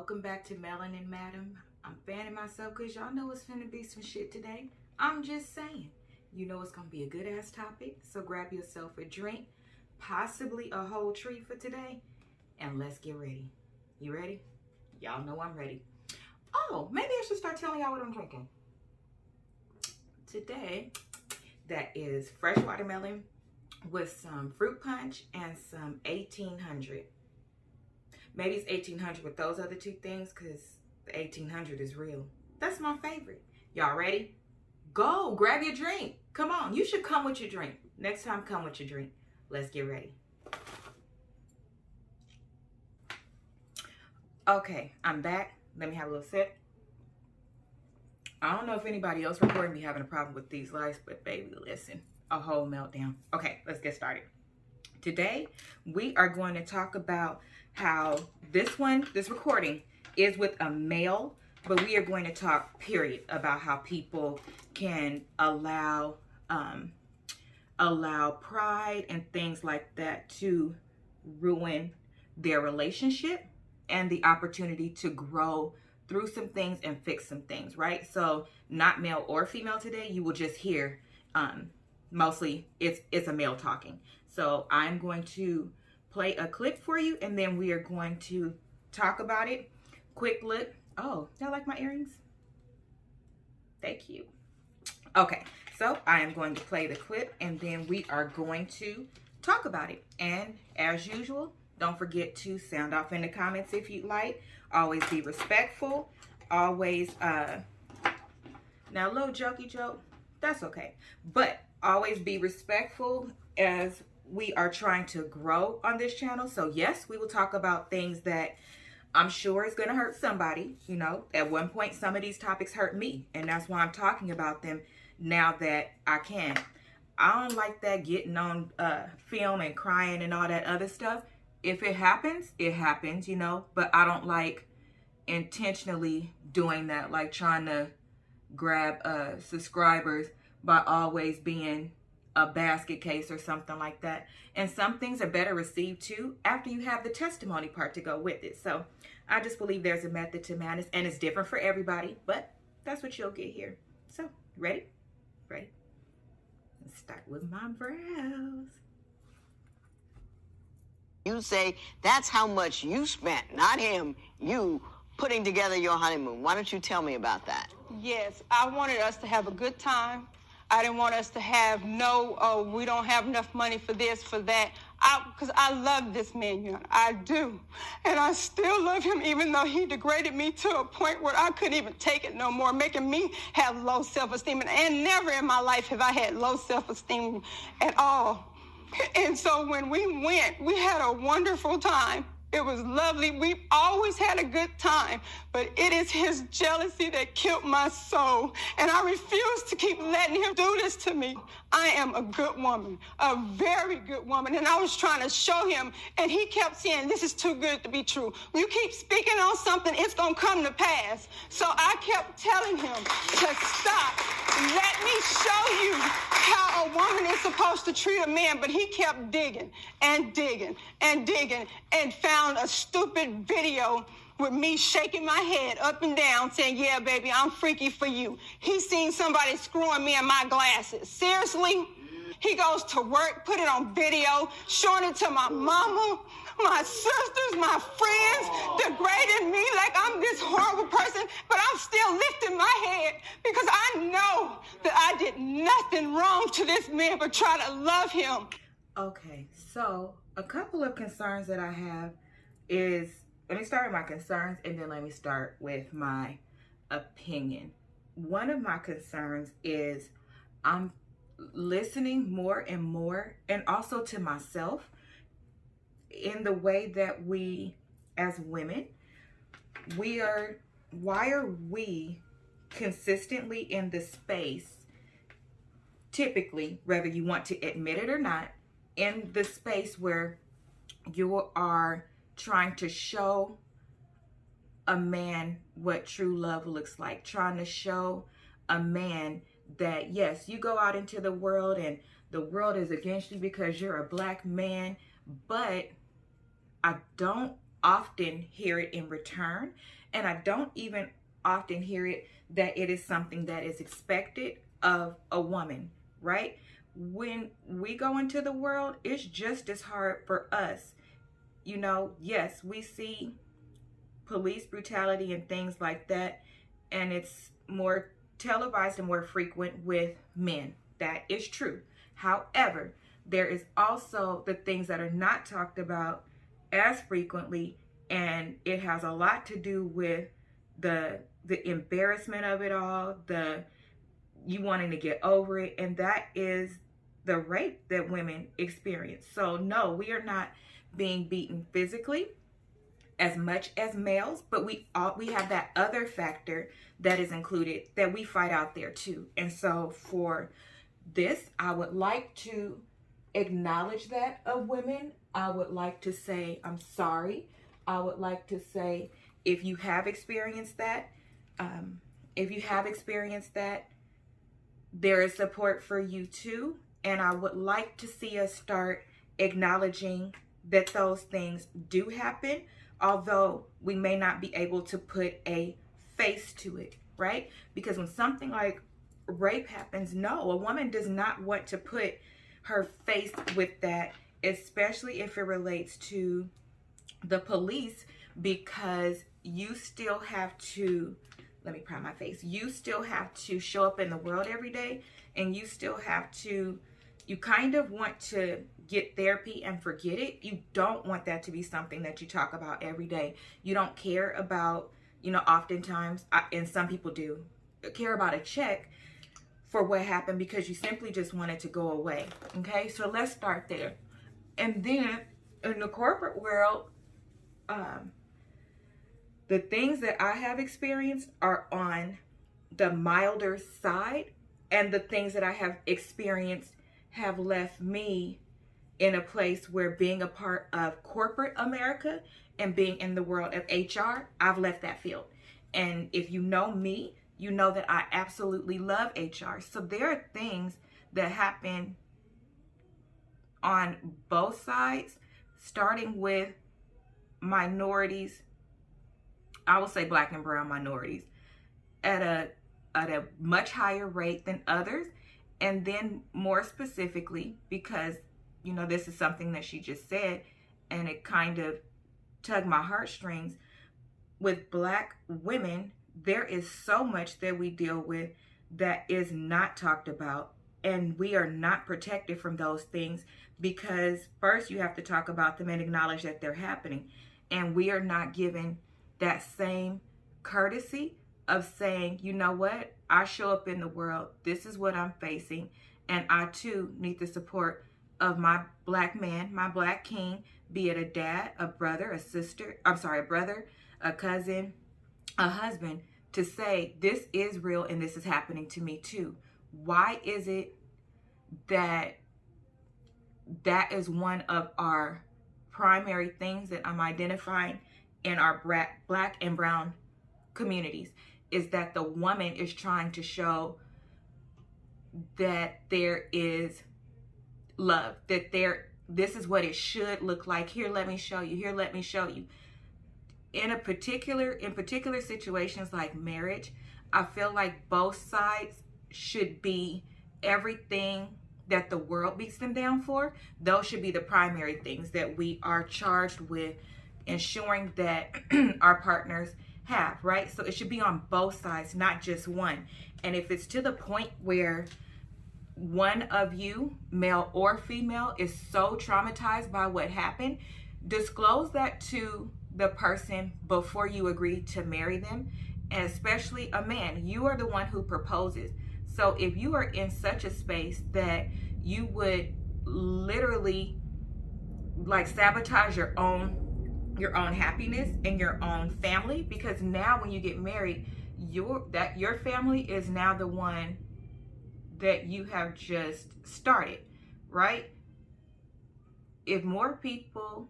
welcome back to Melanin Madam. I'm fanning myself because y'all know it's finna be some shit today. I'm just saying. You know it's gonna be a good ass topic, so grab yourself a drink, possibly a whole treat for today, and let's get ready. You ready? Y'all know I'm ready. Oh, maybe I should start telling y'all what I'm drinking. Today, that is fresh watermelon with some fruit punch and some 1800. Maybe it's 1800 with those other two things because the 1800 is real. That's my favorite. Y'all ready? Go, grab your drink. Come on, you should come with your drink. Next time, come with your drink. Let's get ready. Okay, I'm back. Let me have a little sip. I don't know if anybody else recording be having a problem with these lights, but baby, listen, a whole meltdown. Okay, let's get started. Today, we are going to talk about how this recording is with a male, but we are going to talk, period, about how people can allow pride and things like that to ruin their relationship and the opportunity to grow through some things and fix some things, right? So not male or female today. You will just hear mostly it's a male talking. So I'm going to play a clip for you and then we are going to talk about it. Quick look. Oh, y'all like my earrings? Thank you. Okay, so I am going to play the clip and then we are going to talk about it. And as usual, don't forget to sound off in the comments if you'd like. Always be respectful. Always, now a little jokey joke, that's okay. But always be respectful as we are trying to grow on this channel. So yes, we will talk about things that I'm sure is going to hurt somebody. You know, at one point, some of these topics hurt me. And that's why I'm talking about them now that I can. I don't like that getting on film and crying and all that other stuff. If it happens, you know. But I don't like intentionally doing that, like trying to grab subscribers by always being a basket case or something like that. And some things are better received too after you have the testimony part to go with it. So I just believe there's a method to madness and it's different for everybody, but that's what you'll get here. So ready? Ready? Let's start with my brows. You say that's how much you spent, not him, you putting together your honeymoon. Why don't you tell me about that? Yes, I wanted us to have a good time. I didn't want us to have we don't have enough money for this, for that. Because I love this man, you know, I do. And I still love him, even though he degraded me to a point where I couldn't even take it no more, making me have low self-esteem. And never in my life have I had low self-esteem at all. And so when we went, we had a wonderful time. It was lovely. We always had a good time, but it is his jealousy that killed my soul. And I refuse to keep letting him do this to me. I am a good woman, a very good woman. And I was trying to show him, and he kept saying, this is too good to be true. When you keep speaking on something, it's going to come to pass. So I kept telling him to stop. Let me show you how a woman is supposed to treat a man. But he kept digging and digging and digging and found a stupid video with me shaking my head up and down saying, yeah, baby, I'm freaky for you. He seen somebody screwing me in my glasses. Seriously? He goes to work, put it on video, showing it to my mama, my sisters, my friends, degrading me like I'm this horrible person, but I'm still lifting my head because I know that I did nothing wrong to this man but try to love him. Okay, so a couple of concerns that I have is, let me start with my concerns and then let me start with my opinion. One of my concerns is I'm listening more and more, and also to myself, in the way that we as women, why are we consistently in the space, typically, whether you want to admit it or not, in the space where you are trying to show a man what true love looks like, trying to show a man that yes, you go out into the world and the world is against you because you're a black man, but I don't often hear it in return. And I don't even often hear it that it is something that is expected of a woman, right? When we go into the world, it's just as hard for us. You know, yes, we see police brutality and things like that, and it's more televised and more frequent with men. That is true. However, there is also the things that are not talked about as frequently, and it has a lot to do with the embarrassment of it all, the you wanting to get over it, and that is the rape that women experience. So no, we are not being beaten physically as much as males, but we have that other factor that is included that we fight out there too. And so for this, I would like to acknowledge that of women. I would like to say I'm sorry. I would like to say if you have experienced that, there is support for you too. And I would like to see us start acknowledging that those things do happen, although we may not be able to put a face to it, right? Because when something like rape happens, no, a woman does not want to put her face with that, especially if it relates to the police, because you still have to, let me prime my face, you still have to show up in the world every day, and you still have to, you kind of want to get therapy and forget it. You don't want that to be something that you talk about every day. You don't care about, you know, oftentimes, and some people do, care about a check for what happened because you simply just want it to go away. Okay, so let's start there. And then in the corporate world, the things that I have experienced are on the milder side, and the things that I have experienced have left me in a place where being a part of corporate America and being in the world of HR, I've left that field. And if you know me, you know that I absolutely love HR. So there are things that happen on both sides, starting with minorities, I will say black and brown minorities, at a much higher rate than others. And then more specifically, because, you know, this is something that she just said, and it kind of tugged my heartstrings. With black women, there is so much that we deal with that is not talked about, and we are not protected from those things, because first you have to talk about them and acknowledge that they're happening, and we are not given that same courtesy of saying, you know what, I show up in the world, this is what I'm facing, and I too need the support of my black man, my black king, be it a dad, a brother, a sister, a brother, a cousin, a husband, to say this is real and this is happening to me too. Why is it that that is one of our primary things that I'm identifying in our black and brown communities, is that the woman is trying to show that there is love, that this is what it should look like. Here, let me show you. Here, let me show you. In particular situations like marriage, I feel like both sides should be everything that the world beats them down for. Those should be the primary things that we are charged with ensuring that our partners have, right? So it should be on both sides, not just one. And if it's to the point where one of you, male or female, is so traumatized by what happened, disclose that to the person before you agree to marry them. And especially a man, you are the one who proposes. So if you are in such a space that you would literally like sabotage your own happiness and your own family, because now when you get married, your family is now the one that you have just started, right? If more people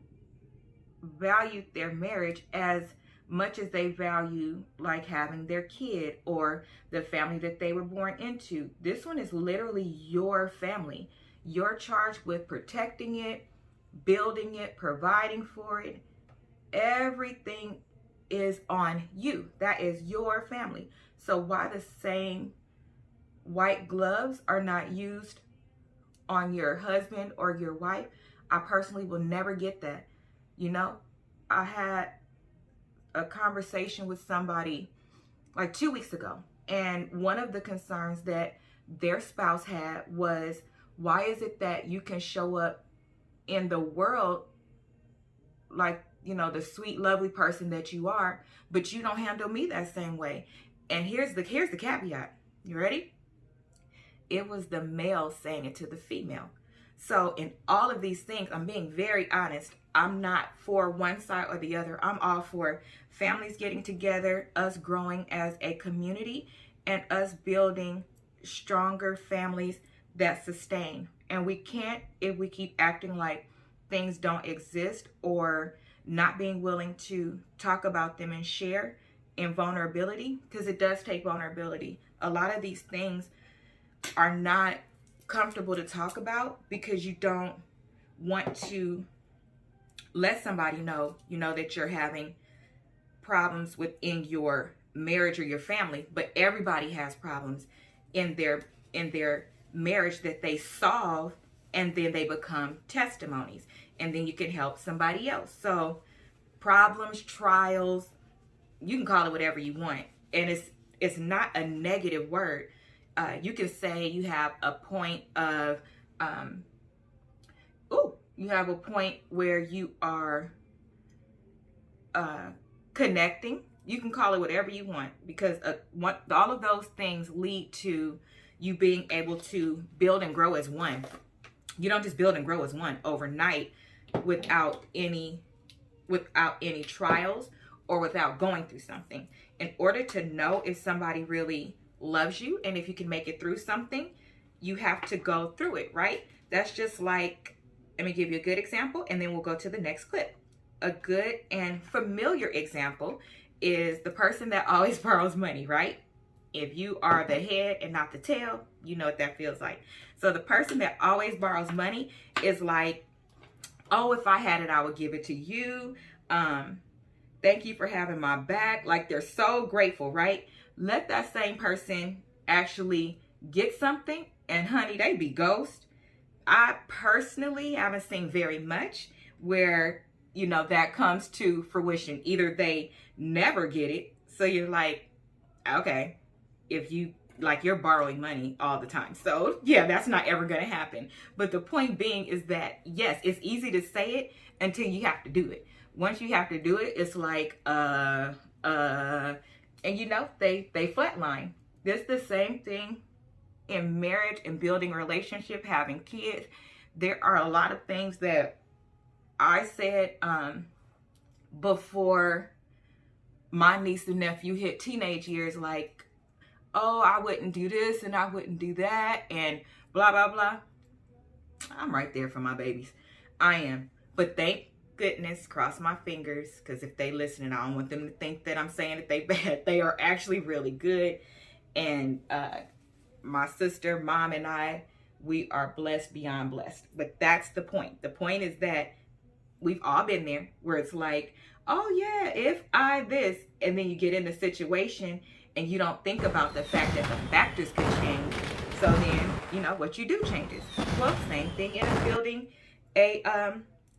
value their marriage as much as they value like having their kid or the family that they were born into, this one is literally your family. You're charged with protecting it, building it, providing for it, Everything is on you. That is your family. So why the same white gloves are not used on your husband or your wife, I personally will never get that. You know, I had a conversation with somebody like 2 weeks ago, and one of the concerns that their spouse had was, why is it that you can show up in the world like, you know, the sweet, lovely person that you are, but you don't handle me that same way? And here's the caveat. You ready? It was the male saying it to the female. So in all of these things, I'm being very honest. I'm not for one side or the other. I'm all for families getting together, us growing as a community, and us building stronger families that sustain. And we can't if we keep acting like things don't exist or not being willing to talk about them and share in vulnerability, because it does take vulnerability. A lot of these things are not comfortable to talk about because you don't want to let somebody know, you know, that you're having problems within your marriage or your family. But everybody has problems in their marriage that they solve, and then they become testimonies, and then you can help somebody else. So problems, trials, you can call it whatever you want, and it's not a negative word. You can say you have a point of, you have a point where you are connecting. You can call it whatever you want, because all of those things lead to you being able to build and grow as one. You don't just build and grow as one overnight without any trials or without going through something. In order to know if somebody really loves you and if you can make it through something, you have to go through it, right? That's just like, let me give you a good example and then we'll go to the next clip. A good and familiar example is the person that always borrows money, right? If you are the head and not the tail, you know what that feels like. So the person that always borrows money is like, oh, if I had it, I would give it to you. Thank you for having my back. Like, they're so grateful, right? Let that same person actually get something, and honey, they be ghost. I personally haven't seen very much where, you know, that comes to fruition. Either they never get it, so you're like, okay, if you, like, you're borrowing money all the time. So yeah, that's not ever going to happen. But the point being is that, yes, it's easy to say it until you have to do it. Once you have to do it, it's like, and you know, they flatline. It's the same thing in marriage and building a relationship, having kids. There are a lot of things that I said before my niece and nephew hit teenage years, like, oh, I wouldn't do this and I wouldn't do that and blah, blah, blah. I'm right there for my babies. I am. But thank goodness, cross my fingers, because if they listen, I don't want them to think that I'm saying that they bad. They are actually really good. And my sister, mom, and I, we are blessed beyond blessed. But that's the point. The point is that we've all been there where it's like, oh yeah, if I this, and then you get in the situation and you don't think about the fact that the factors could change. So then, you know, what you do changes. Well, same thing in building a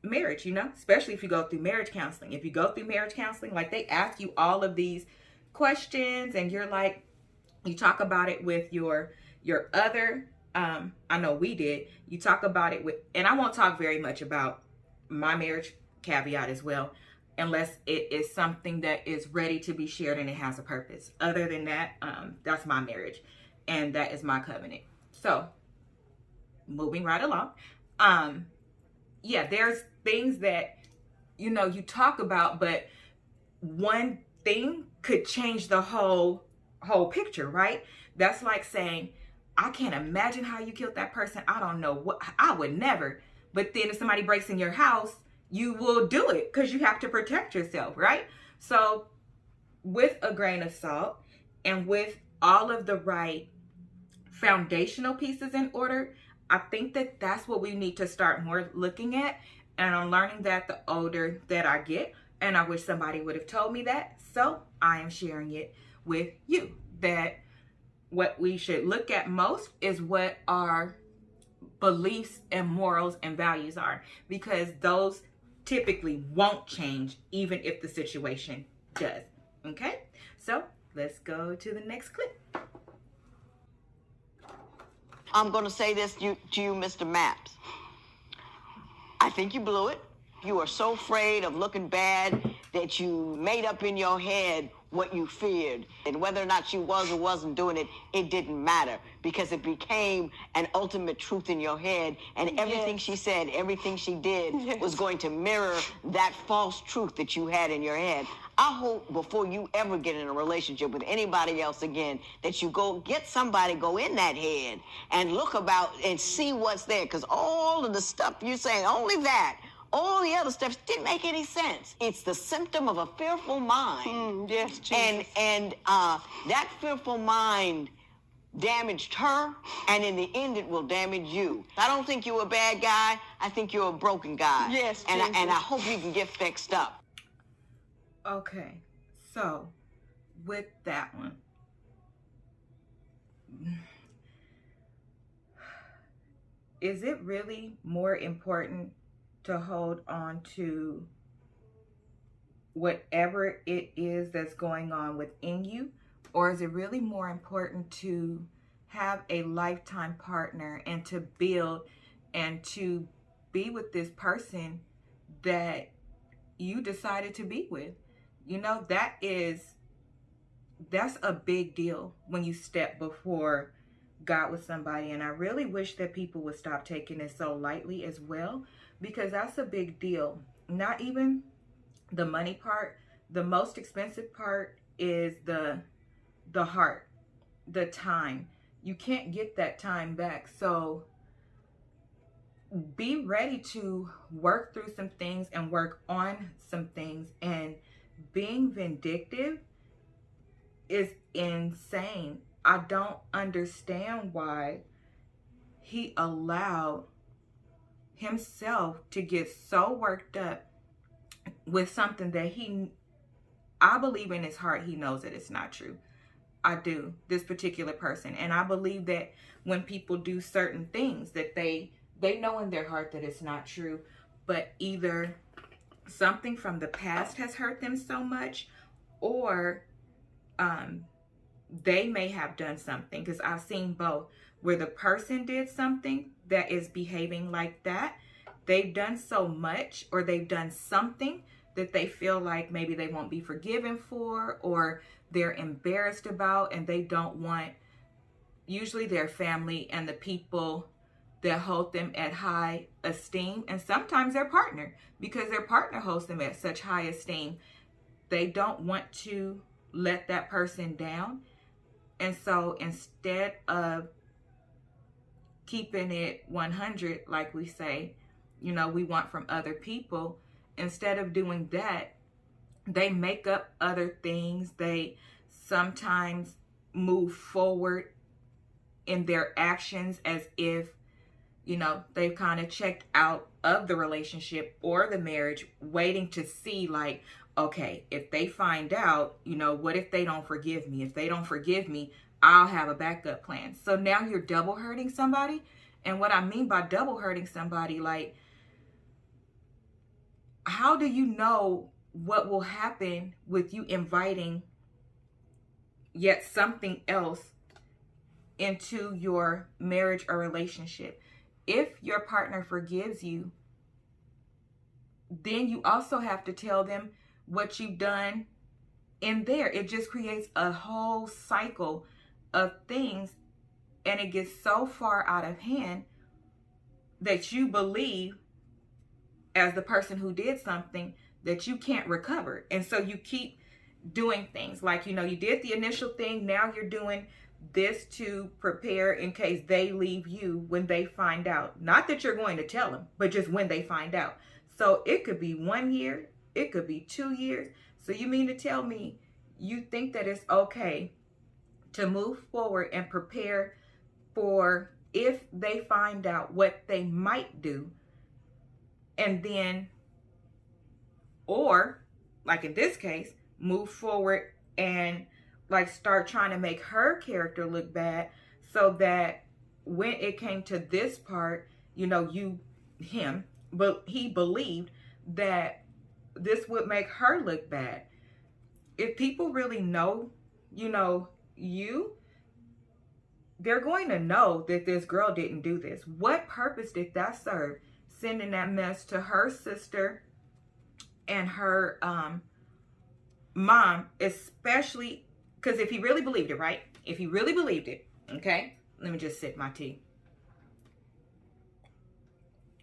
marriage, you know, especially if you go through marriage counseling. If you go through marriage counseling, like, they ask you all of these questions and you're like, you talk about it with your other, I know we did, you talk about it with, and I won't talk very much about my marriage, caveat as well, unless it is something that is ready to be shared and it has a purpose. Other than that, that's my marriage and that is my covenant. So moving right along. Yeah, there's things that, you know, you talk about, but one thing could change the whole picture, right? That's like saying, I can't imagine how you killed that person. I don't know what, I would never. But then if somebody breaks in your house, you will do it because you have to protect yourself, right? So with a grain of salt and with all of the right foundational pieces in order, I think that that's what we need to start more looking at. And I'm learning that the older that I get, And I wish somebody would have told me that. So I am sharing it with you, that what we should look at most is what our beliefs and morals and values are, because those typically won't change even if the situation does. Okay, so let's go to the next clip. I'm going to say this to you, Mr. Maps. I think you blew it. You are so afraid of looking bad that you made up in your head what you feared. And whether or not she was or wasn't doing it, it didn't matter, because it became an ultimate truth in your head. And everything she said, everything she did was going to mirror that false truth that you had in your head. I hope before you ever get in a relationship with anybody else again, that you go get somebody, go in that head and look about and see what's there. Because all of the stuff you're saying, only that, all the other stuff didn't make any sense. It's the symptom of a fearful mind. Yes, Jesus. And that fearful mind damaged her, and in the end, it will damage you. I don't think you're a bad guy. I think you're a broken guy. Yes, and Jesus. I hope you can get fixed up. Okay, so with that one, is it really more important to hold on to whatever it is that's going on within you, or is it really more important to have a lifetime partner and to build and to be with this person that you decided to be with? You know, that's a big deal when you step before God with somebody. And I really wish that people would stop taking it so lightly as well, because that's a big deal. Not even the money part. The most expensive part is the heart, the time. You can't get that time back. So be ready to work through some things and work on some things. And being vindictive is insane. I don't understand why he allowed himself to get so worked up with something that I believe in his heart he knows that it's not true. I do, this particular person. And I believe that when people do certain things that they know in their heart that it's not true, but either something from the past has hurt them so much, or they may have done something, because I've seen both, where the person did something that is behaving like that. They've done so much, or they've done something that they feel like maybe they won't be forgiven for, or they're embarrassed about, and they don't want, usually their family and the people that hold them at high esteem, and sometimes their partner, because their partner holds them at such high esteem, they don't want to let that person down. And so instead of keeping it 100, like we say, you know, we want from other people, instead of doing that, they make up other things. They sometimes move forward in their actions as if, you know, they've kind of checked out of the relationship or the marriage, waiting to see, like, okay, if they find out, you know, what if they don't forgive me? If they don't forgive me, I'll have a backup plan. So now you're double hurting somebody. And what I mean by double hurting somebody, like, how do you know what will happen with you inviting yet something else into your marriage or relationship? If your partner forgives you, then you also have to tell them what you've done in there. It just creates a whole cycle of things, and it gets so far out of hand that you believe, as the person who did something, that you can't recover. And so you keep doing things like, you know, you did the initial thing, now you're doing this to prepare in case they leave you when they find out. Not that you're going to tell them, but just when they find out. So it could be 1 year, it could be 2 years. So you mean to tell me you think that it's okay to move forward and prepare for if they find out what they might do, and then, or like in this case, move forward and like start trying to make her character look bad, so that when it came to this part, you know, but he believed that this would make her look bad. If people really know, you know, they're going to know that this girl didn't do this. What purpose did that serve? Sending that mess to her sister and her mom, especially because if he really believed it, right? If he really believed it, okay? Let me just sip my tea.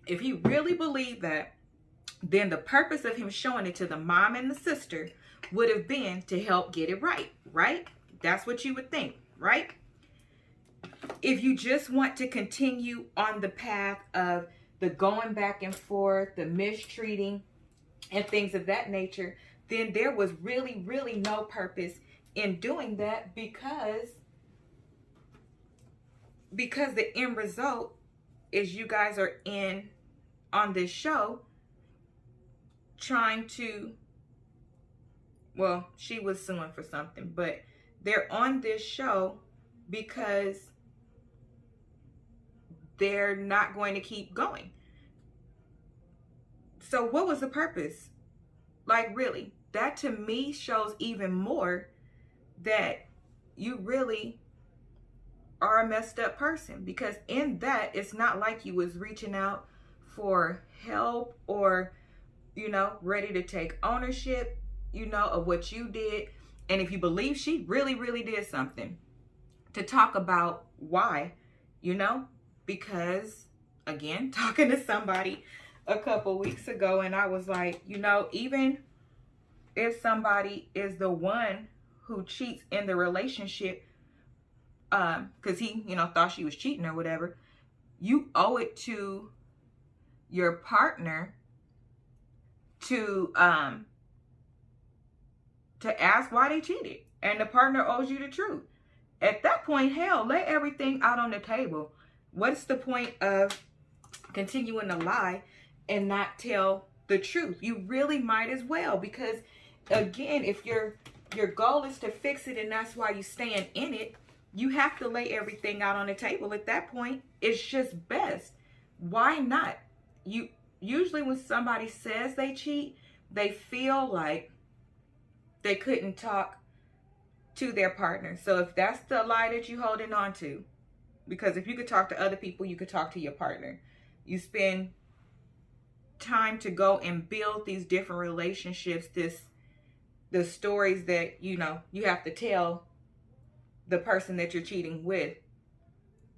If he really believed that, then the purpose of him showing it to the mom and the sister would have been to help get it right, right? That's what you would think, right? If you just want to continue on the path of the going back and forth, the mistreating, and things of that nature, then there was really, really no purpose in doing that, because the end result is you guys are on this show trying to, well, she was suing for something, but they're on this show because they're not going to keep going. So what was the purpose? Like, really, that to me shows even more that you really are a messed up person, because in that, it's not like you was reaching out for help or, you know, ready to take ownership, you know, of what you did. And if you believe she really, really did something, to talk about why, you know, because again, talking to somebody a couple weeks ago, and I was like, you know, even if somebody is the one who cheats in the relationship, because he, you know, thought she was cheating or whatever, you owe it to your partner to ask why they cheated, and the partner owes you the truth. At that point, hell, lay everything out on the table. What's the point of continuing to lie and not tell the truth? You really might as well, because again, if your goal is to fix it and that's why you stand in it, you have to lay everything out on the table. At that point, it's just best. Why not? Usually when somebody says they cheat, they feel like they couldn't talk to their partner. So if that's the lie that you're holding on to, because if you could talk to other people, you could talk to your partner. You spend time to go and build these different relationships, the stories that, you know, you have to tell the person that you're cheating with.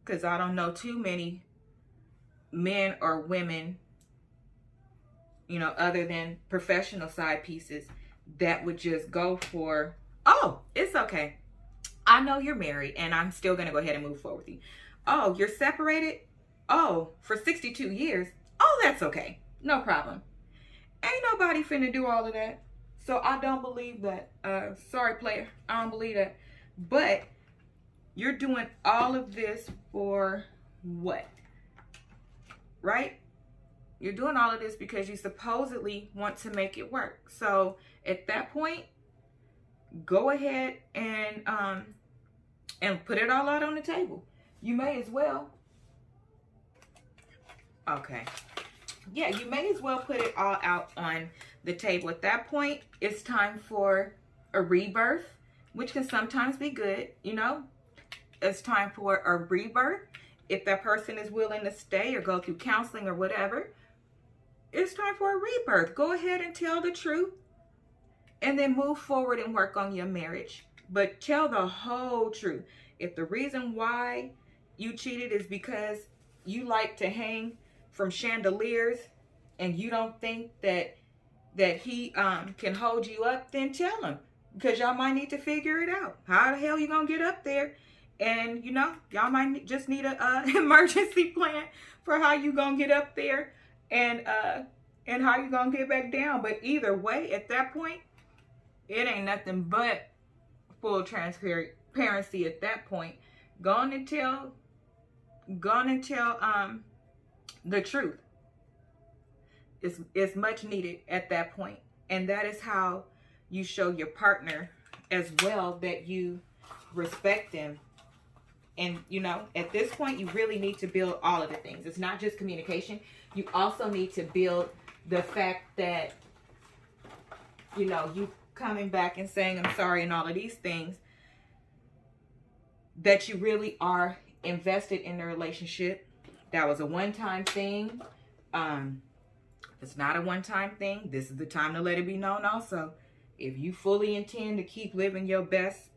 Because I don't know too many men or women, you know, other than professional side pieces, that would just go for, oh, it's okay, I know you're married and I'm still going to go ahead and move forward with you. Oh, you're separated? Oh, for 62 years? Oh, that's okay. No problem. Ain't nobody finna do all of that. So I don't believe that. Sorry, player. I don't believe that. But you're doing all of this for what? Right? You're doing all of this because you supposedly want to make it work. So at that point, go ahead and put it all out on the table. You may as well. Okay. Yeah, you may as well put it all out on the table. At that point, it's time for a rebirth, which can sometimes be good, you know. It's time for a rebirth. If that person is willing to stay or go through counseling or whatever, it's time for a rebirth. Go ahead and tell the truth and then move forward and work on your marriage. But tell the whole truth. If the reason why you cheated is because you like to hang from chandeliers and you don't think that he can hold you up, then tell him, because y'all might need to figure it out. How the hell you gonna get up there? And you know, y'all might just need a emergency plan for how you gonna get up there and how you gonna get back down. But either way, at that point, it ain't nothing but full transparency at that point. Go on and tell the truth. It's much needed at that point. And that is how you show your partner as well that you respect them. And, you know, at this point, you really need to build all of the things. It's not just communication. You also need to build the fact that, you know, you coming back and saying, I'm sorry, and all of these things, that you really are invested in the relationship. That was a one-time thing. If it's not a one-time thing, this is the time to let it be known also. If you fully intend to keep living your best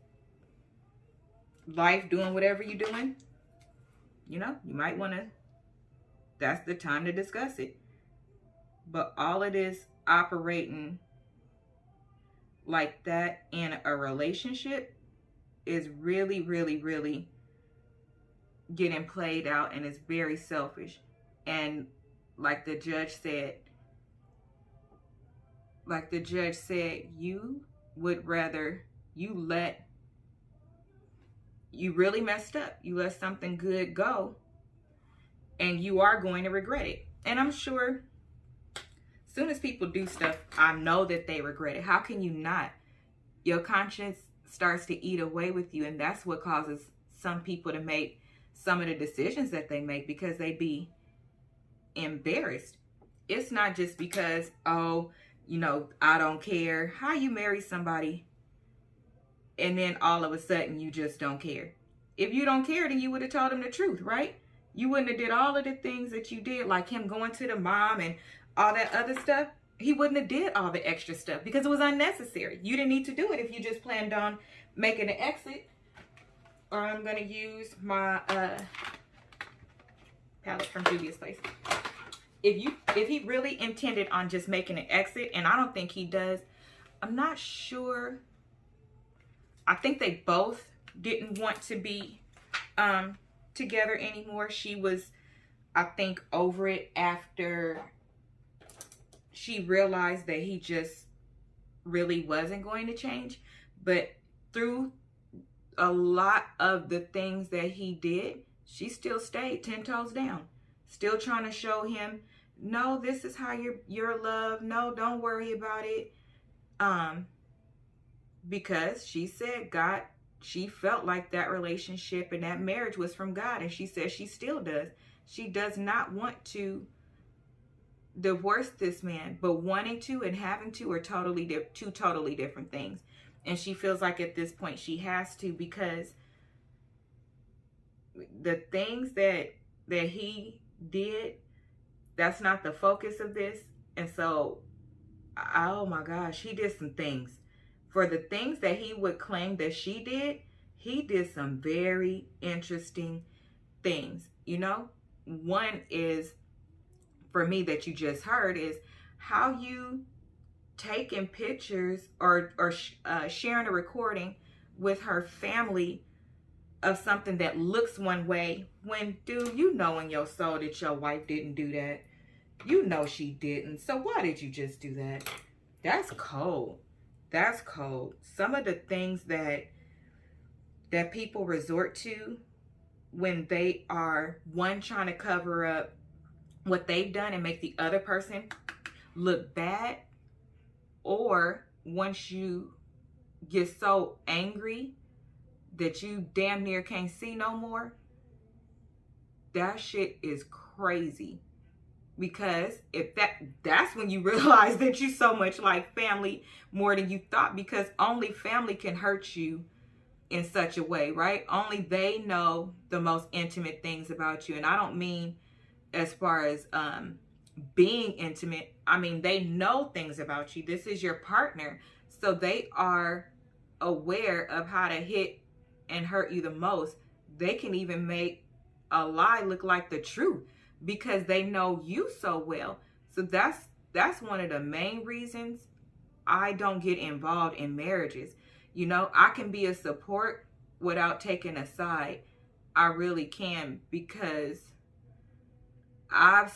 life, doing whatever you're doing, you know, you might want to, that's the time to discuss it. But all of this operating like that in a relationship is really, really, really getting played out, and it's very selfish. And like the judge said, you would rather you really messed up. You let something good go, and you are going to regret it. And I'm sure as soon as people do stuff, I know that they regret it. How can you not? Your conscience starts to eat away with you, and that's what causes some people to make some of the decisions that they make, because they be embarrassed. It's not just because, oh, you know, I don't care. How you marry somebody and then all of a sudden you just don't care? If you don't care, then you would have told him the truth, right? You wouldn't have did all of the things that you did, like him going to the mom and all that other stuff. He wouldn't have did all the extra stuff because it was unnecessary. You didn't need to do it if you just planned on making an exit. Or I'm going to use my palette from Juvia's Place. If he really intended on just making an exit, and I don't think he does, I'm not sure. I think they both didn't want to be together anymore. She was, I think, over it after she realized that he just really wasn't going to change. But through a lot of the things that he did, she still stayed 10 toes down, still trying to show him, no, this is how you're loved. No, don't worry about it. Because she said God, she felt like that relationship and that marriage was from God, and she says she still does. She does not want to divorce this man, but wanting to and having to are two totally different things. And she feels like at this point she has to, because the things that he did, that's not the focus of this. And so, oh my gosh, he did some things. For the things that he would claim that she did, he did some very interesting things. You know, one is, for me, that you just heard, is how you taking pictures or sharing a recording with her family of something that looks one way, when, dude, you know in your soul that your wife didn't do that. You know she didn't. So why did you just do that? That's cold. That's cold. Some of the things that people resort to when they are, one, trying to cover up what they've done and make the other person look bad, or once you get so angry that you damn near can't see no more, that shit is crazy. Because if that's when you realize that you so much like family more than you thought, because only family can hurt you in such a way, right? Only they know the most intimate things about you. And I don't mean as far as being intimate. I mean, they know things about you. This is your partner. So they are aware of how to hit and hurt you the most. They can even make a lie look like the truth because they know you so well. So that's one of the main reasons I don't get involved in marriages. You know, I can be a support without taking a side. I really can, because I've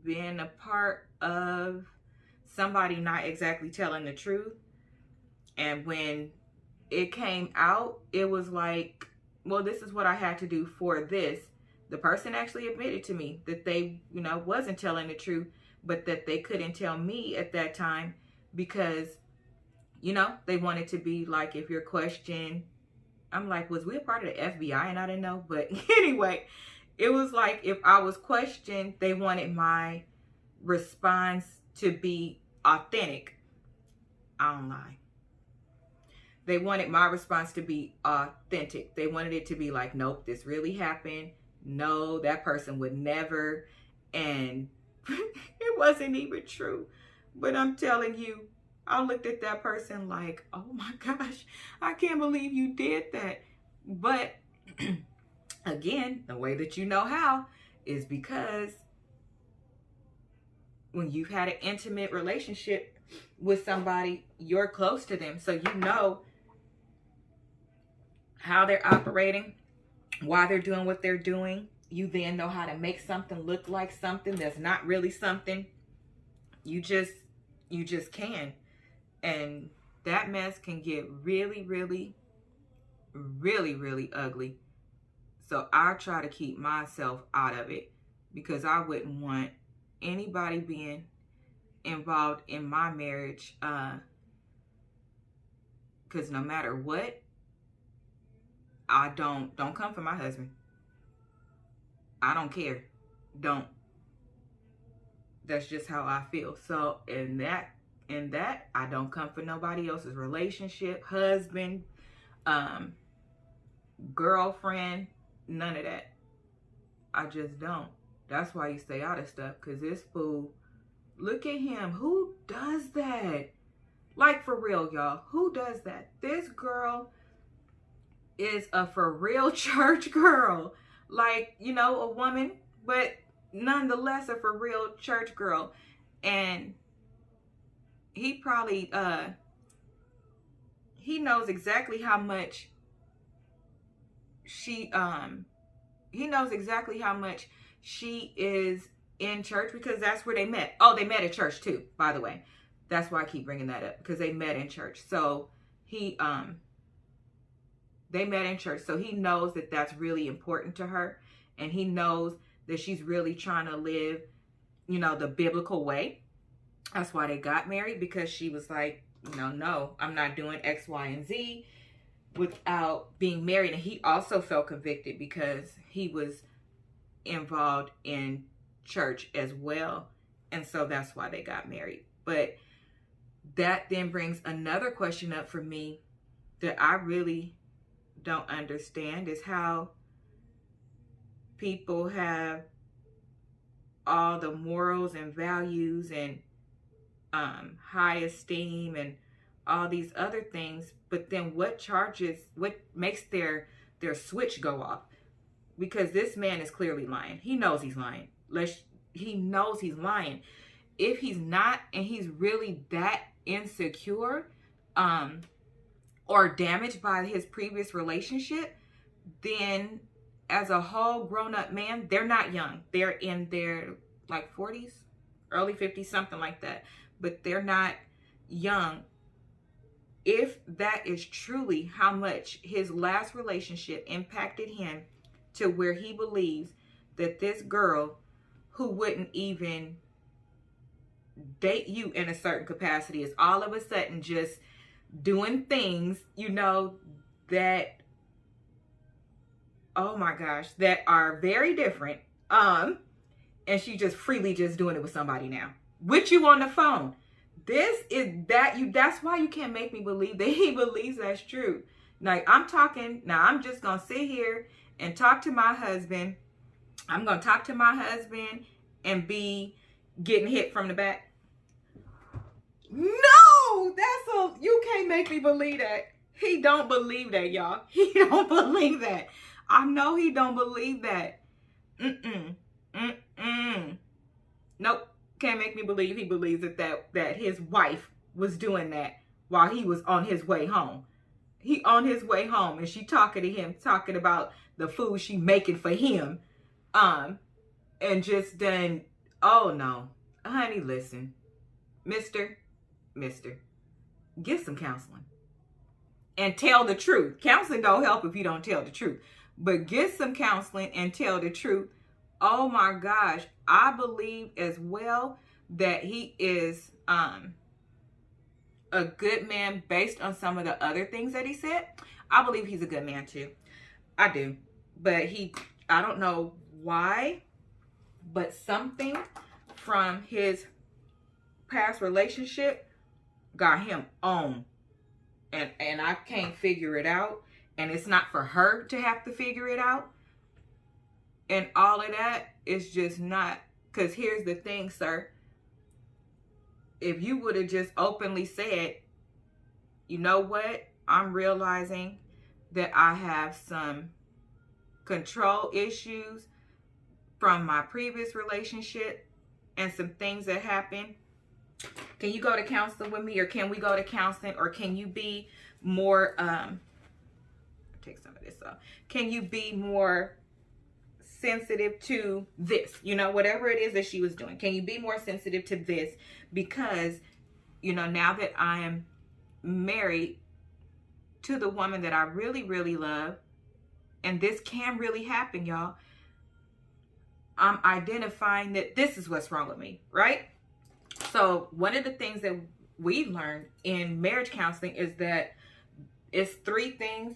been a part of somebody not exactly telling the truth. And when it came out, it was like, well, this is what I had to do for this. The person actually admitted to me that they, wasn't telling the truth, but that they couldn't tell me at that time because, you know, they wanted to be like, if you're questioned, I'm like, was we a part of the FBI and I didn't know? But anyway, it was like, if I was questioned, they wanted my response to be authentic. I don't lie. They wanted my response to be authentic. They wanted it to be like, nope, this really happened. No, that person would never. And it wasn't even true. But I'm telling you, I looked at that person like, oh my gosh, I can't believe you did that. But again, the way that you know how is because when you've had an intimate relationship with somebody, you're close to them. So you know how they're operating, why they're doing what they're doing. You then know how to make something look like something that's not really something. You just can. And that mess can get really, really, really, really ugly. So I try to keep myself out of it because I wouldn't want anybody being involved in my marriage. Because no matter what, I don't come for my husband. I don't care. Don't. That's just how I feel. So in that, I don't come for nobody else's relationship, husband, girlfriend, none of that. I just don't. That's why you stay out of stuff. Because this fool, look at him. Who does that? Like, for real, y'all. Who does that? This girl is a for real church girl. Like, you know, a woman, but nonetheless a for real church girl. And he probably, he knows exactly how much she is in church because that's where they met. Oh, they met at church too, by the way. That's why I keep bringing that up, because they met in church. So they met in church. So he knows that that's really important to her. And he knows that she's really trying to live, you know, the biblical way. That's why they got married, because she was like, you know, no, I'm not doing X, Y, and Z without being married. And he also felt convicted because he was involved in church as well. And so that's why they got married. But that then brings another question up for me that I really don't understand, is how people have all the morals and values and high esteem and all these other things, but then what makes their switch go off? Because this man is clearly lying. He knows he's lying. He knows he's lying. If he's not, and he's really that insecure or damaged by his previous relationship, then as a whole grown-up man, they're not young. They're in their like 40s, early 50s, something like that. But they're not young. If that is truly how much his last relationship impacted him to where he believes that this girl who wouldn't even date you in a certain capacity is all of a sudden just doing things, you know, that, oh my gosh, that are very different. And she just freely just doing it with somebody now, with you on the phone. That's why you can't make me believe that he believes that's true. Like, I'm just going to sit here and talk to my husband. I'm going to talk to my husband and be getting hit from the back. No, you can't make me believe that. He don't believe that, y'all. He don't believe that. I know he don't believe that. Nope. Can't make me believe he believes that his wife was doing that while he was on his way home. He on his way home and she talking to him, talking about the food she making for him. And just done, oh no. Honey, listen. Mister, get some counseling. And tell the truth. Counseling don't help if you don't tell the truth. But get some counseling and tell the truth. Oh my gosh. I believe as well that he is a good man based on some of the other things that he said. I believe he's a good man too. I do. But I don't know why, but something from his past relationship got him on. And I can't figure it out. And it's not for her to have to figure it out. And all of that is just not. Because here's the thing, sir. If you would have just openly said, you know what? I'm realizing that I have some control issues from my previous relationship and some things that happened. Can you go to counseling with me, or can we go to counseling, or can you be more, take some of this off. Can you be more sensitive to this? You know, whatever it is that she was doing. Can you be more sensitive to this? Because, you know, now that I am married to the woman that I really, really love, and this can really happen, y'all, I'm identifying that this is what's wrong with me, right? So one of the things that we've learned in marriage counseling is that it's three things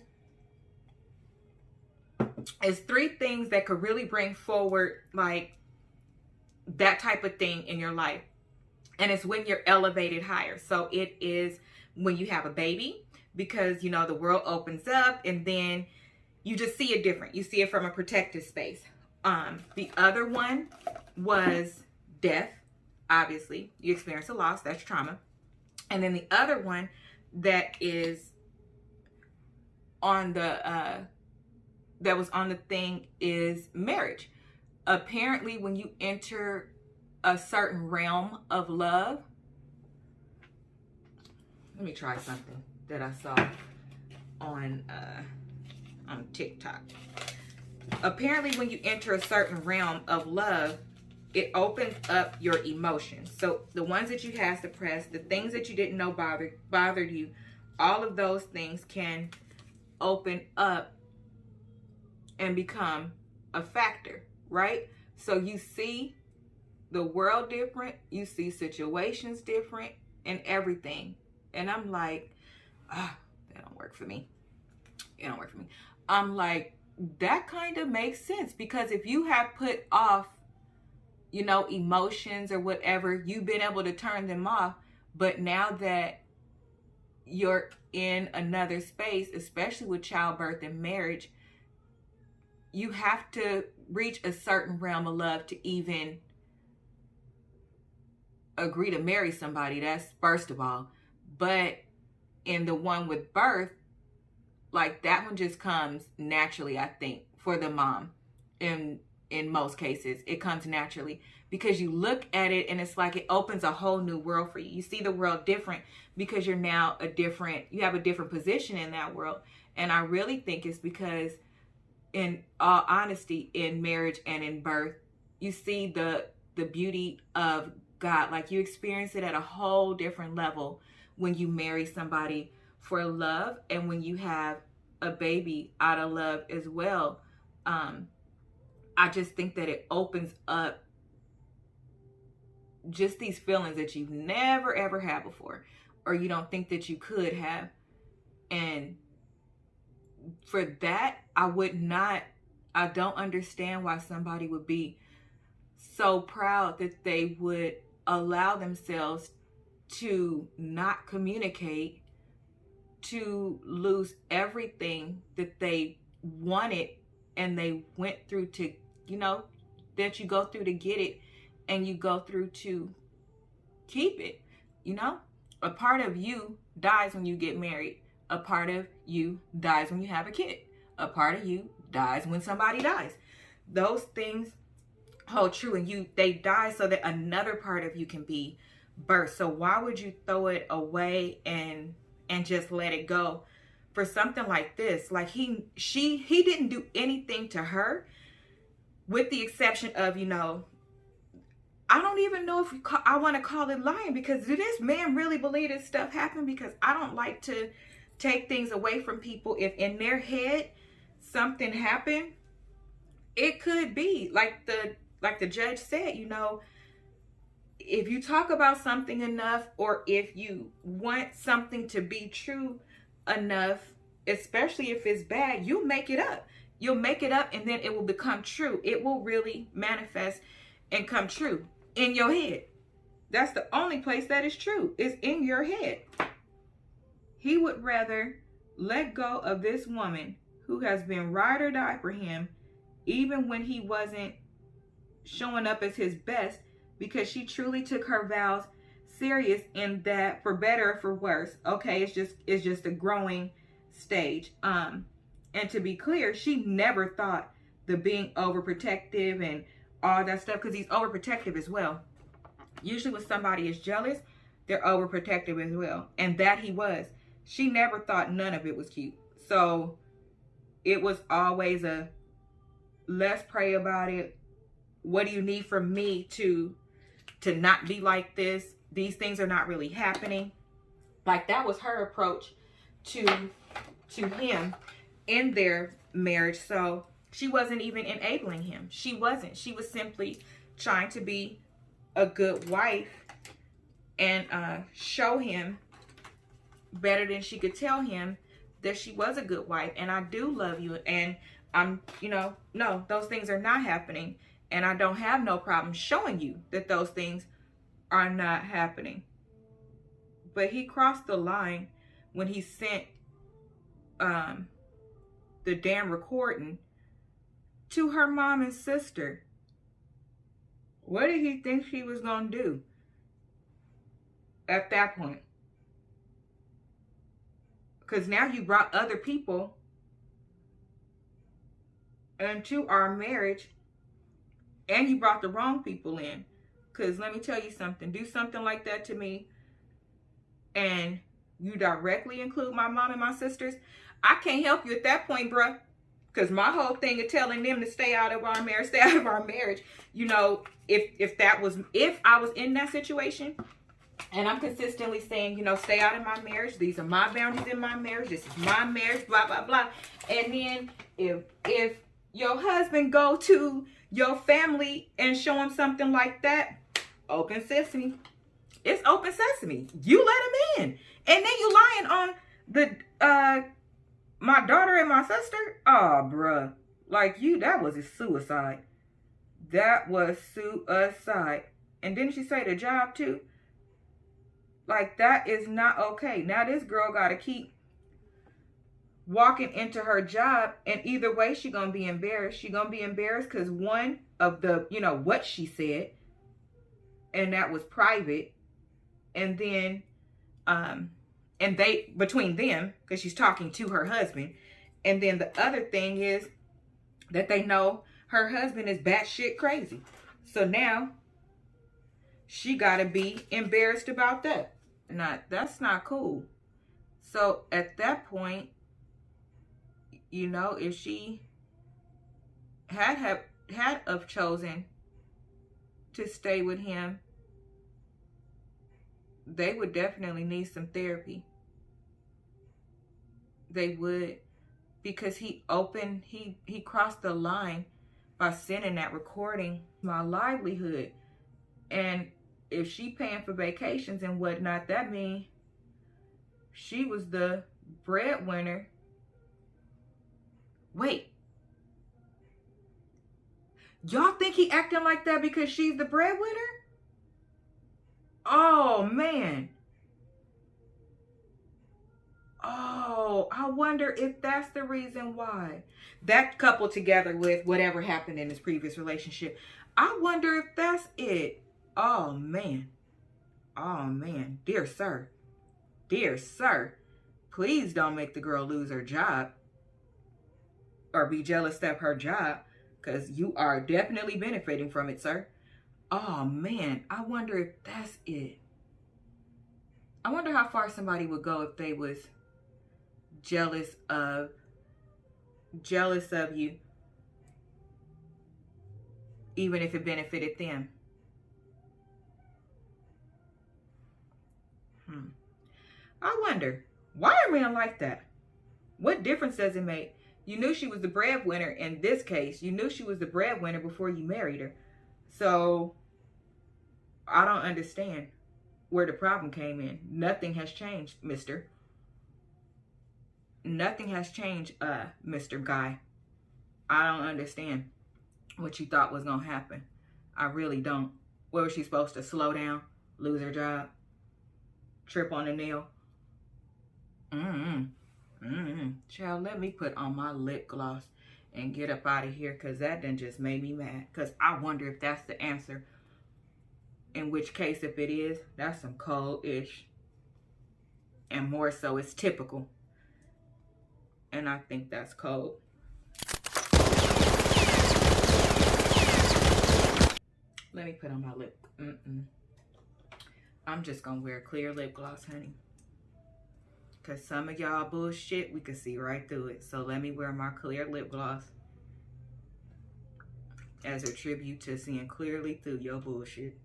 that could really bring forward like that type of thing in your life. And it's when you're elevated higher. So it is when you have a baby, because, you know, the world opens up and then you just see it different. You see it from a protective space. The other one was death. Obviously, you experience a loss. That's trauma. And then the other one that is on the that was on the thing is marriage. Apparently, when you enter a certain realm of love, let me try something that I saw on TikTok. Apparently, when you enter a certain realm of love, it opens up your emotions. So the ones that you had suppressed, the things that you didn't know bothered you, all of those things can open up and become a factor, right? So you see the world different, you see situations different, and everything. And I'm like, that don't work for me. It don't work for me. I'm like, that kind of makes sense, because if you have put off, you know, emotions or whatever, you've been able to turn them off. But now that you're in another space, especially with childbirth and marriage, you have to reach a certain realm of love to even agree to marry somebody. That's first of all. But in the one with birth, like that one just comes naturally, I think, for the mom. In most cases, it comes naturally, because you look at it and it's like it opens a whole new world for you. You see the world different because you're now you have a different position in that world. And I really think it's because, in all honesty, in marriage and in birth, you see the beauty of God. Like you experience it at a whole different level when you marry somebody for love, and when you have a baby out of love as well. I just think that it opens up just these feelings that you've never ever had before, or you don't think that you could have. And for that, I don't understand why somebody would be so proud that they would allow themselves to not communicate, to lose everything that they wanted and they went through to, you know, that you go through to get it, and you go through to keep it. You know, a part of you dies when you get married. A part of you dies when you have a kid. A part of you dies when somebody dies. Those things hold true, and they die so that another part of you can be birthed. So why would you throw it away and just let it go for something like this? Like he didn't do anything to her, with the exception of, you know, I don't even know if I want to call it lying, because did this man really believe this stuff happened? Because I don't like to take things away from people. If in their head something happened, it could be like the judge said, you know, if you talk about something enough, or if you want something to be true enough, especially if it's bad, you'll make it up. You'll make it up, and then it will become true. It will really manifest and come true in your head. That's the only place that is true, is in your head. He would rather let go of this woman who has been ride or die for him, even when he wasn't showing up as his best, because she truly took her vows serious, in that for better or for worse. Okay, it's just a growing stage. And to be clear, she never thought the being overprotective and all that stuff, because he's overprotective as well. Usually when somebody is jealous, they're overprotective as well. And that he was. She never thought none of it was cute. So it was always a, let's pray about it. What do you need from me to not be like this? These things are not really happening. Like, that was her approach to him in their marriage. So she wasn't even enabling him. She wasn't. She was simply trying to be a good wife and show him better than she could tell him that she was a good wife. And I do love you. And I'm, no, those things are not happening. And I don't have no problem showing you that those things are not happening. But he crossed the line when he sent the damn recording to her mom and sister. What did he think she was going to do at that point? Because now you brought other people into our marriage, and you brought the wrong people in. Because let me tell you something. Do something like that to me, and you directly include my mom and my sisters, I can't help you at that point, bruh. Because my whole thing of telling them to stay out of our marriage, if I was in that situation, and I'm consistently saying, stay out of my marriage, these are my boundaries in my marriage, this is my marriage, blah, blah, blah. And then if your husband go to your family and show him something like that, open sesame. It's open sesame. You let him in. And then you lying on the my daughter and my sister. Oh, bruh. Like, that was a suicide. That was suicide. And didn't she say the job too? Like, that is not okay. Now this girl got to keep walking into her job, and either way she gonna be embarrassed. She gonna be embarrassed because one of the, what she said, and that was private. And then and they, between them, because she's talking to her husband. And then the other thing is that they know her husband is batshit crazy. So now she got to be embarrassed about that. That's not cool. So at that point, if she had chosen to stay with him, they would definitely need some therapy. They would, because he crossed the line by sending that recording. My livelihood. And if she paying for vacations and whatnot, that means she was the breadwinner. Wait. Y'all think he acting like that because she's the breadwinner? Oh, man. Oh, I wonder if that's the reason why. That coupled together with whatever happened in his previous relationship. I wonder if that's it. Oh, man. Oh, man. Dear sir. Dear sir. Please don't make the girl lose her job. Or be jealous of her job. Because you are definitely benefiting from it, sir. Oh, man. I wonder if that's it. I wonder how far somebody would go if they was jealous of you, even if it benefited them. I wonder, why are men like that? What difference does it make? You knew she was the breadwinner in this case. You knew she was the breadwinner before you married her. So I don't understand where the problem came in. Nothing has changed, mister. Nothing has changed, Mr. Guy. I don't understand what you thought was going to happen. I really don't. What was she supposed to slow down, lose her job, trip on a nail? Child, let me put on my lip gloss and get up out of here, because that done just made me mad. Because I wonder if that's the answer. In which case, if it is, that's some cold-ish. And more so, it's typical. And I think that's cold. Let me put on my lip. I'm just going to wear clear lip gloss, honey. Because some of y'all bullshit, we can see right through it. So let me wear my clear lip gloss as a tribute to seeing clearly through your bullshit.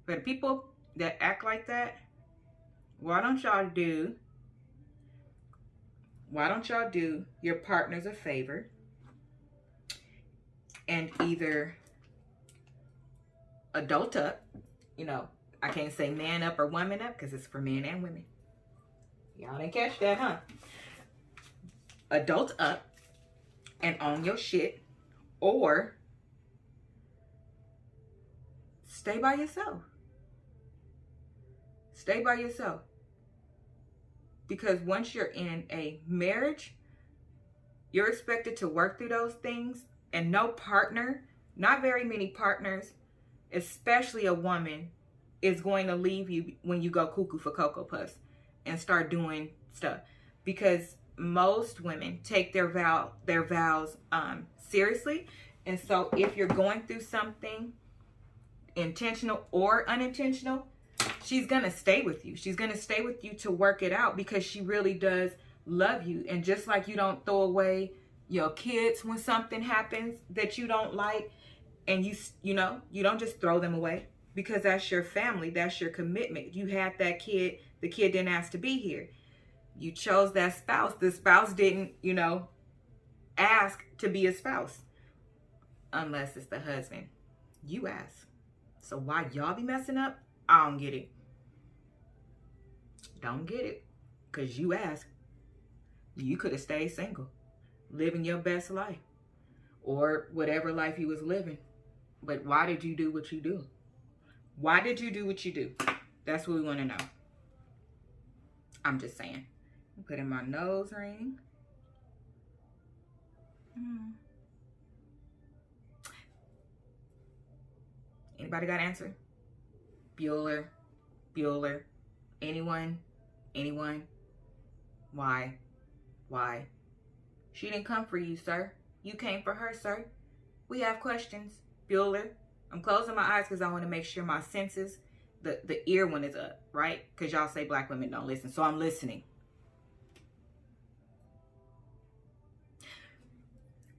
For the people that act like that, why don't y'all do your partners a favor and either adult up, you know, I can't say man up or woman up because it's for men and women. Y'all didn't catch that, huh? Adult up and own your shit, or stay by yourself. Stay by yourself. Because once you're in a marriage, you're expected to work through those things, and no partner, not very many partners, especially a woman, is going to leave you when you go cuckoo for Cocoa Puffs and start doing stuff. Because most women take their vows seriously. And so if you're going through something intentional or unintentional, she's going to stay with you. She's going to stay with you to work it out, because she really does love you. And just like you don't throw away your kids when something happens that you don't like, and you know, you don't just throw them away, because that's your family, that's your commitment. You had that kid, the kid didn't ask to be here. You chose that spouse. The spouse didn't, you know, ask to be a spouse. Unless it's the husband. You ask. So why y'all be messing up? I don't get it. Don't get it. Because you asked. You could have stayed single, living your best life, or whatever life you was living. But why did you do what you do? Why did you do what you do? That's what we want to know. I'm just saying. Put in my nose ring. Anybody got an answer? Bueller. Anyone? Why? She didn't come for you, sir. You came for her, sir. We have questions. Bueller. I'm closing my eyes because I want to make sure my senses, the ear one is up, right? Because y'all say black women don't listen. So I'm listening.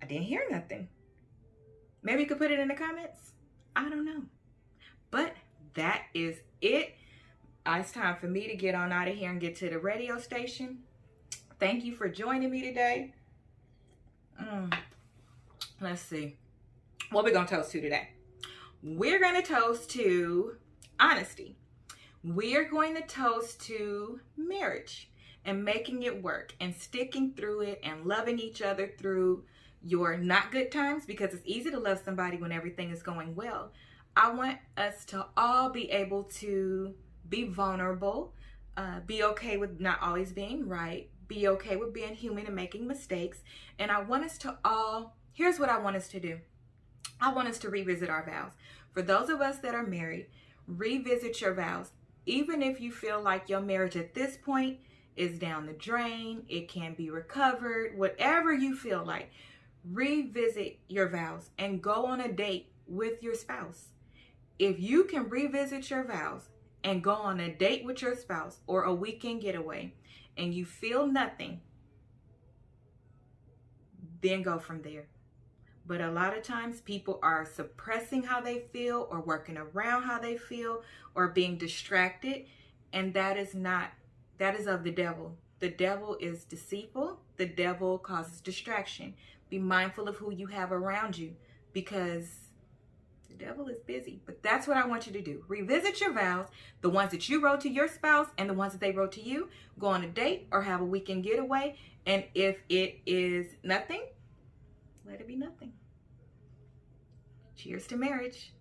I didn't hear nothing. Maybe you could put it in the comments. I don't know. But that is it. It's time for me to get on out of here and get to the radio station. Thank you for joining me today. Let's see. What we're going to toast to today? We're going to toast to honesty. We're going to toast to marriage and making it work and sticking through it and loving each other through your not good times, because it's easy to love somebody when everything is going well. I want us to all be able to be vulnerable, be okay with not always being right, be okay with being human and making mistakes. And I want us to all, here's what I want us to do. I want us to revisit our vows. For those of us that are married, revisit your vows. Even if you feel like your marriage at this point is down the drain, it can be recovered, whatever you feel like, revisit your vows and go on a date with your spouse. If you can revisit your vows and go on a date with your spouse or a weekend getaway and you feel nothing, then go from there. But a lot of times people are suppressing how they feel or working around how they feel or being distracted. And that is of the devil. The devil is deceitful. The devil causes distraction. Be mindful of who you have around you. because the devil is busy. But that's what I want you to do. Revisit your vows, the ones that you wrote to your spouse and the ones that they wrote to you. Go on a date or have a weekend getaway. And if it is nothing, let it be nothing. Cheers to marriage.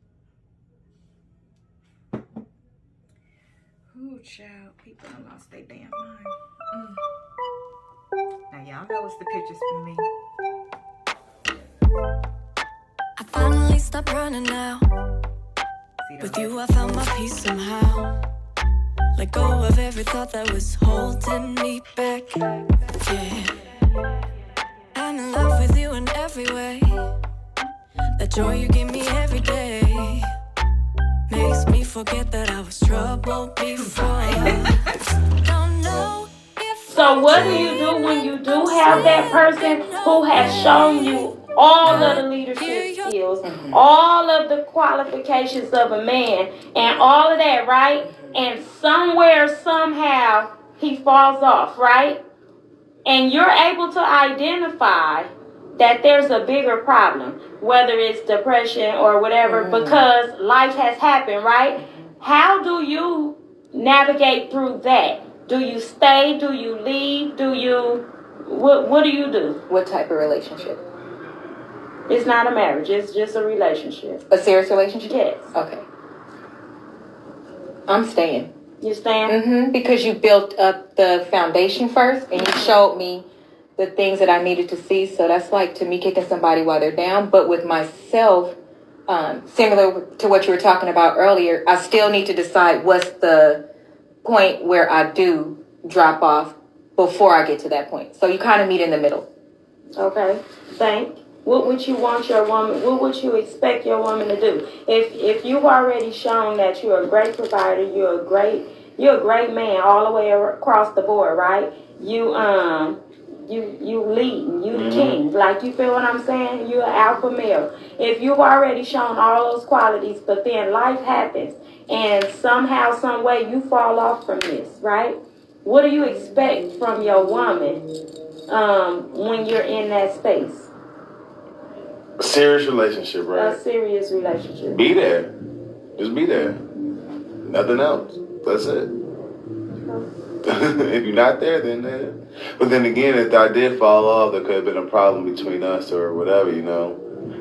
Ooh, child. People done lost their damn mind. Now, y'all know it's the pictures for me. I finally stopped running now. With you, I found my peace somehow. Let go of every thought that was holding me back. Yeah. I'm in love with you in every way. The joy you give me every day makes me forget that I was troubled before. Don't know if So what do you do when you do have that person who has shown you all of the leadership skills, all of the qualifications of a man, and all of that, right? And somewhere, somehow, he falls off, right? And you're able to identify that there's a bigger problem, whether it's depression or whatever, because life has happened, right? How do you navigate through that? Do you stay? Do you leave? Do you... What do you do? What type of relationship? It's not a marriage. It's just a relationship. A serious relationship? Yes. Okay. I'm staying. You stand? Because you built up the foundation first, and you showed me the things that I needed to see. So that's like, to me, kicking somebody while they're down. But with myself, similar to what you were talking about earlier, I still need to decide what's the point where I do drop off before I get to that point. So you kind of meet in the middle. Okay. Think. What would you want your woman, what would you expect your woman to do? If you've already shown that you're a great provider, you're a great man all the way across the board, right? You leading, you the king. Like, you feel what I'm saying? You're an alpha male. If you've already shown all those qualities, but then life happens and somehow, some way you fall off from this, right? What do you expect from your woman when you're in that space? A serious relationship, right? A serious relationship. Be there. Just be there. Nothing else. That's it. If you're not there, then there. But then again, if I did fall off, there could have been a problem between us or whatever, you know,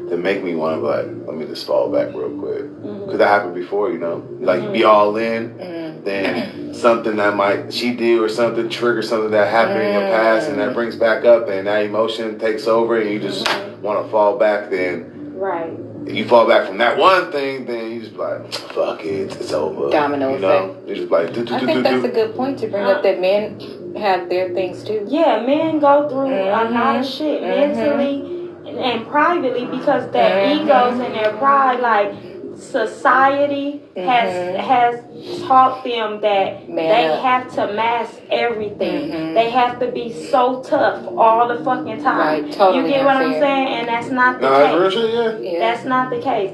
that make me want to, like, let me just fall back real quick. Because that happened before, you know. Like, you be all in, then something that she do or something trigger something that happened in your past, and that brings back up, and that emotion takes over, and you just want to fall back, then right. If you fall back from that one thing, then you just be like, fuck it, it's over. Domino effect. You just like, I think that's a good point to bring up, that men have their things too. Yeah, men go through a lot of shit mentally and privately, because their egos and their pride, like, society has taught them that they have to mask everything. They have to be so tough all the fucking time. Right, totally. You get what I'm saying? And that's not the case. Yeah. That's not the case.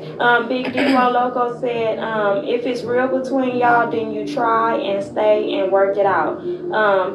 Big D-Mo Loco said, if it's real between y'all, then you try and stay and work it out.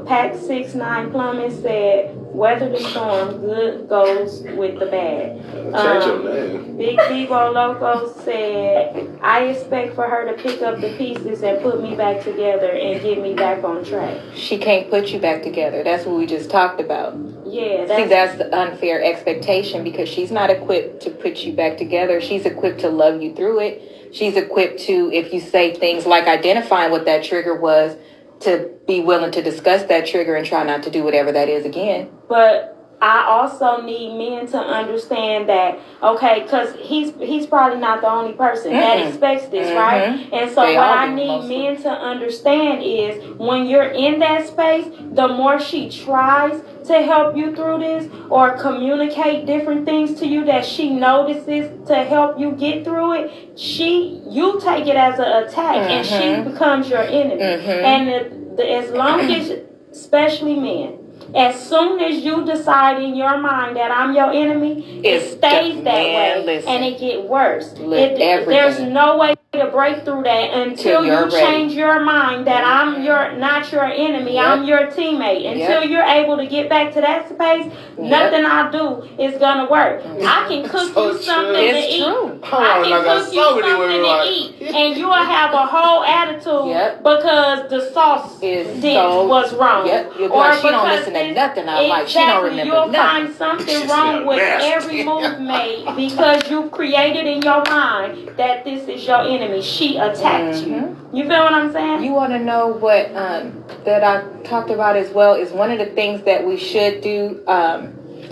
Pack 69 Plumbing said, weather the storm, good goes with the bad. Change your name. Big D-Mo Loco said, I expect for her to pick up the pieces and put me back together and get me back on track. She can't put you back together. That's what we just talked about. Yeah. That's the unfair expectation, because she's not equipped to put you back together. She's equipped to love you through it. She's equipped to, if you say things like identifying what that trigger was, to be willing to discuss that trigger and try not to do whatever that is again. But I also need men to understand that, okay, because he's probably not the only person that expects this, right? And so what I need men to understand is, when you're in that space, the more she tries to help you through this or communicate different things to you that she notices to help you get through it, you take it as an attack and she becomes your enemy. And as long as, especially men, as soon as you decide in your mind that I'm your enemy, it stays that way, and it get worse. There's no way to break through that until you change your mind that I'm not your enemy, I'm your teammate. Until you're able to get back to that space, nothing I do is gonna work. I can cook you something to eat. I can cook you something to eat, and you'll have a whole attitude because the sauce was wrong. Or she don't listen to nothing I like. She don't remember you'll nothing. find something wrong with every move made because you created in your mind that this is your enemy. She attacked you. You feel what I'm saying? You want to know what that I talked about as well is one of the things that we should do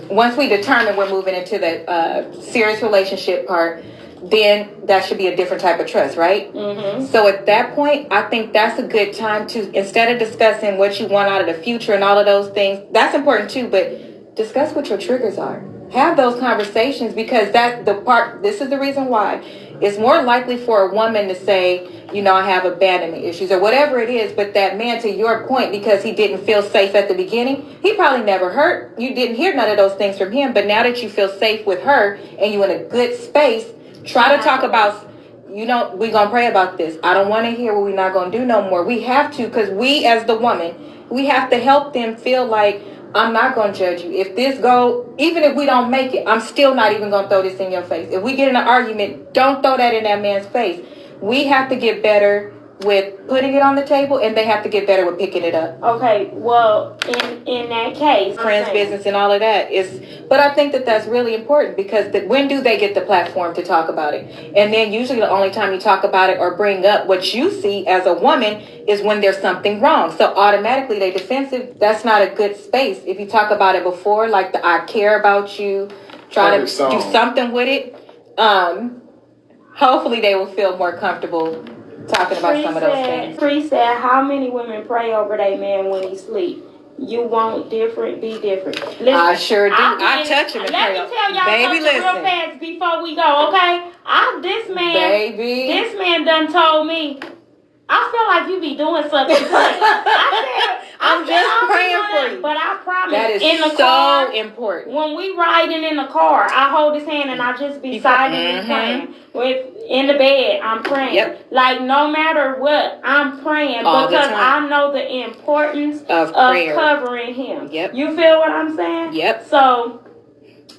once we determine we're moving into the serious relationship part. Then that should be a different type of trust, right? So at that point, I think that's a good time to, instead of discussing what you want out of the future and all of those things, that's important too, but discuss what your triggers are. Have those conversations because this is the reason why. It's more likely for a woman to say, you know, I have abandonment issues or whatever it is, but that man, to your point, because he didn't feel safe at the beginning, he probably never hurt. You didn't hear none of those things from him, but now that you feel safe with her and you're in a good space, try to talk about, you know, we're going to pray about this. I don't want to hear what we're not going to do no more. We have to, because we as the woman, we have to help them feel like, I'm not going to judge you. If this even if we don't make it, I'm still not even going to throw this in your face. If we get in an argument, don't throw that in that man's face. We have to get better with putting it on the table, and they have to get better with picking it up. Okay, well, in that case, friends business and all of that but I think that's really important because when do they get the platform to talk about it? And then usually the only time you talk about it or bring up what you see as a woman is when there's something wrong. So automatically they defensive. That's not a good space. If you talk about it before, like I care about you, try to do something with it. Hopefully they will feel more comfortable talking about some of those things. Free said, how many women pray over their man when he sleep? You want different, be different. Listen, I sure do. I touch him and pray. Let me tell y'all something real fast before we go, okay? This man done told me, I feel like you be doing something. I'm just praying for you. But I promise, that is in the so car, important. When we riding in the car, I hold his hand and I just be silently praying. In the bed, I'm praying. Like no matter what, I'm praying because I know the importance of covering him. You feel what I'm saying? So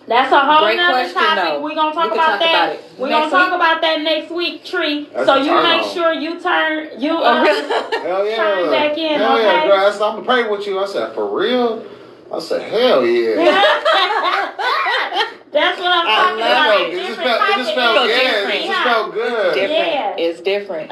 that's a whole nother topic. We're going to talk about that. We're going to talk about that next week, Tree. So you make sure you chime back in, hell okay? Yeah, girl. I'm going to pray with you. I said, for real? I said, hell yeah. That's what I'm talking about. It just felt good. It's different. It's different.